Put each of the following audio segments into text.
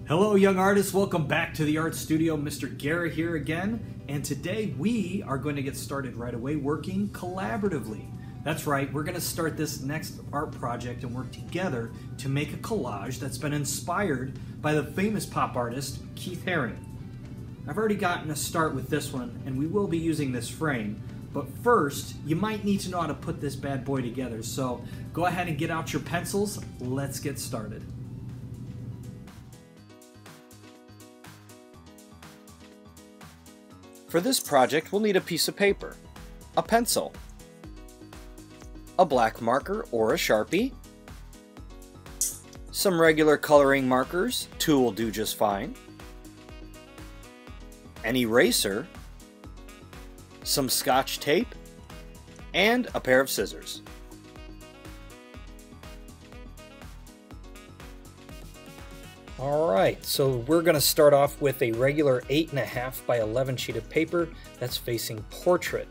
Hello young artists, welcome back to the art studio. Mr. Guera here again, and today we are going to get started right away working collaboratively. That's right, we're going to start this next art project and work together to make a collage that's been inspired by the famous pop artist Keith Haring. I've already gotten a start with this one and we will be using this frame, but first you might need to know how to put this bad boy together, so go ahead and get out your pencils. Let's get started. For this project, we'll need a piece of paper, a pencil, a black marker or a Sharpie, some regular coloring markers, 2 will do just fine, an eraser, some Scotch tape, and a pair of scissors. Alright, so we're going to start off with a regular 8.5 by 11 sheet of paper that's facing portrait.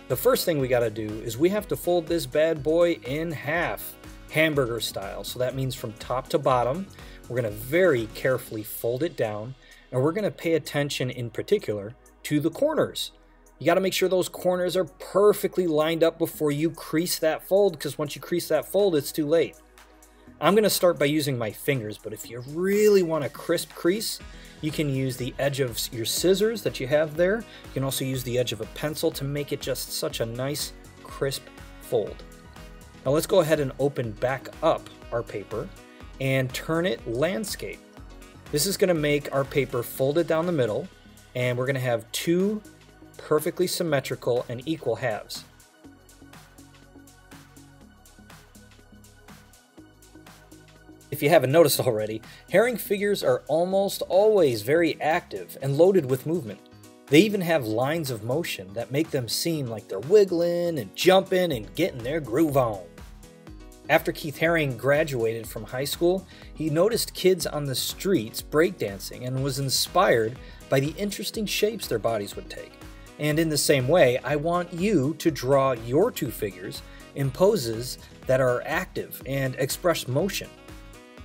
The first thing we got to do is we have to fold this bad boy in half, hamburger style. So that means from top to bottom. We're going to very carefully fold it down, and we're going to pay attention in particular to the corners. You got to make sure those corners are perfectly lined up before you crease that fold, because once you crease that fold, it's too late. I'm going to start by using my fingers, but if you really want a crisp crease, you can use the edge of your scissors that you have there. You can also use the edge of a pencil to make it just such a nice, crisp fold. Now let's go ahead and open back up our paper and turn it landscape. This is going to make our paper folded down the middle, and we're going to have 2 perfectly symmetrical and equal halves. If you haven't noticed already, Haring figures are almost always very active and loaded with movement. They even have lines of motion that make them seem like they're wiggling and jumping and getting their groove on. After Keith Haring graduated from high school, he noticed kids on the streets breakdancing and was inspired by the interesting shapes their bodies would take. And in the same way, I want you to draw your 2 figures in poses that are active and express motion.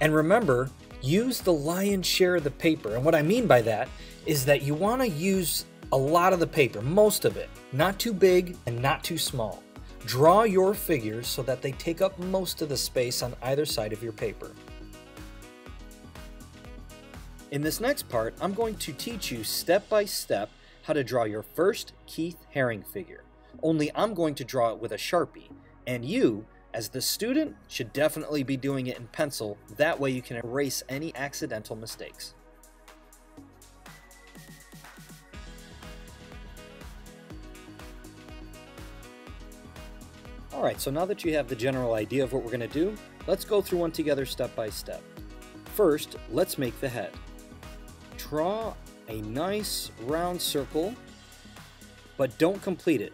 And remember, use the lion's share of the paper. And what I mean by that is that you want to use a lot of the paper, most of it, not too big and not too small. Draw your figures so that they take up most of the space on either side of your paper. In this next part, I'm going to teach you step by step how to draw your first Keith Haring figure. Only I'm going to draw it with a Sharpie, and you, as the student, should definitely be doing it in pencil. That way you can erase any accidental mistakes. Alright, so now that you have the general idea of what we're going to do, let's go through one together step by step. First, let's make the head. Draw a nice round circle, but don't complete it.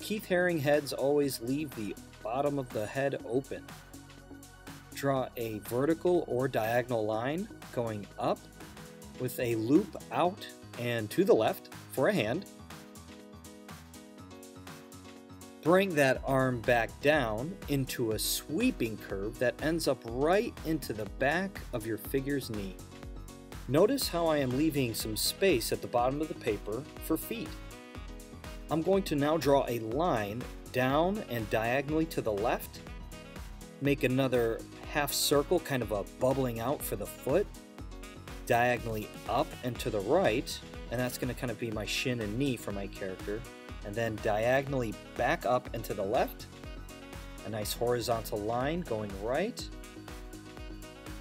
Keith Haring heads always leave the bottom of the head open. Draw a vertical or diagonal line going up with a loop out and to the left for a hand. Bring that arm back down into a sweeping curve that ends up right into the back of your figure's knee. Notice how I am leaving some space at the bottom of the paper for feet. I'm going to now draw a line down and diagonally to the left. Make another half circle, kind of a bubbling out for the foot. Diagonally up and to the right, and that's going to kind of be my shin and knee for my character. And then diagonally back up and to the left. A nice horizontal line going right.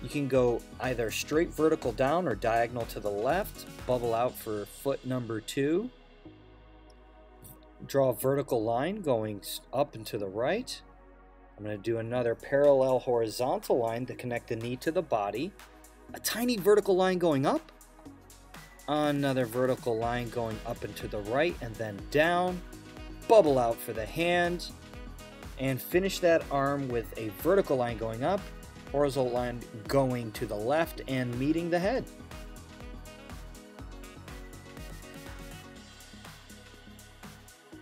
You can go either straight vertical down or diagonal to the left. Bubble out for foot number 2. Draw a vertical line going up and to the right. I'm going to do another parallel horizontal line to connect the knee to the body. A tiny vertical line going up. Another vertical line going up and to the right and then down. Bubble out for the hand. And finish that arm with a vertical line going up, horizontal line going to the left and meeting the head.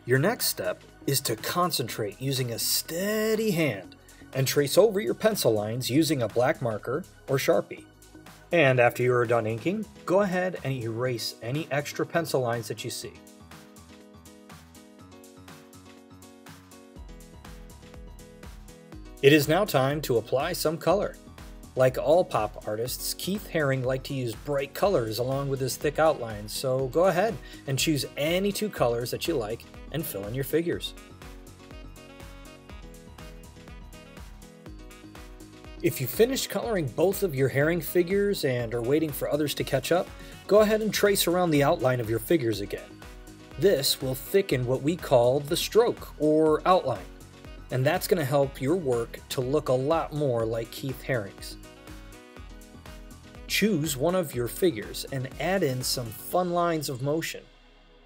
Your next step is to concentrate using a steady hand and trace over your pencil lines using a black marker or Sharpie. And after you are done inking, go ahead and erase any extra pencil lines that you see. It is now time to apply some color. Like all pop artists, Keith Haring liked to use bright colors along with his thick outlines, so go ahead and choose any two colors that you like and fill in your figures. If you finished coloring both of your Haring figures and are waiting for others to catch up, go ahead and trace around the outline of your figures again. This will thicken what we call the stroke or outline, and that's going to help your work to look a lot more like Keith Haring's. Choose one of your figures and add in some fun lines of motion.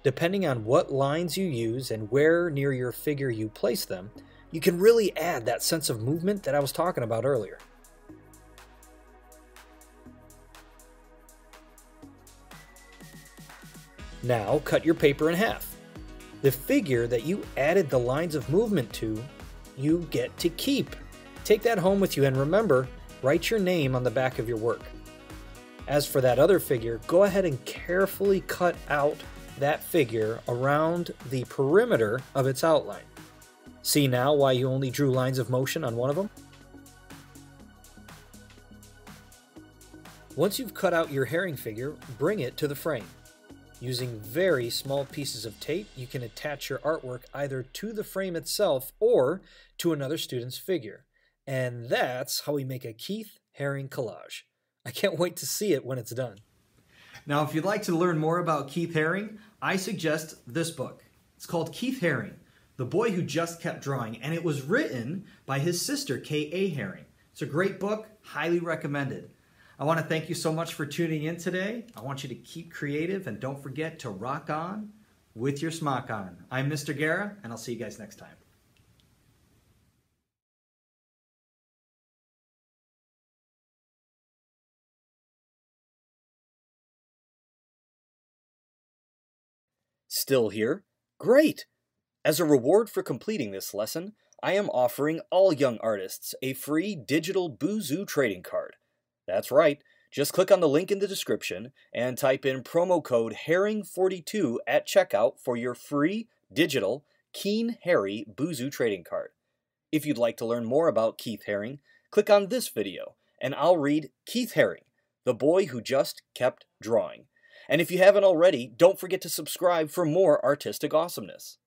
Depending on what lines you use and where near your figure you place them, you can really add that sense of movement that I was talking about earlier. Now cut your paper in half. The figure that you added the lines of movement to, you get to keep. Take that home with you and remember, write your name on the back of your work. As for that other figure, go ahead and carefully cut out that figure around the perimeter of its outline. See now why you only drew lines of motion on one of them? Once you've cut out your Haring figure, bring it to the frame. Using very small pieces of tape, you can attach your artwork either to the frame itself or to another student's figure. And that's how we make a Keith Haring collage. I can't wait to see it when it's done. Now, if you'd like to learn more about Keith Haring, I suggest this book. It's called Keith Haring, The Boy Who Just Kept Drawing, and it was written by his sister, K.A. Haring. It's a great book, highly recommended. I want to thank you so much for tuning in today. I want you to keep creative and don't forget to rock on with your smock on. I'm Mr. Guera, and I'll see you guys next time. Still here? Great! As a reward for completing this lesson, I am offering all young artists a free digital Buzu trading card. That's right, just click on the link in the description and type in promo code HARING42 at checkout for your free digital Keen Harry Buzu trading card. If you'd like to learn more about Keith Haring, click on this video and I'll read Keith Haring, The Boy Who Just Kept Drawing. And if you haven't already, don't forget to subscribe for more artistic awesomeness.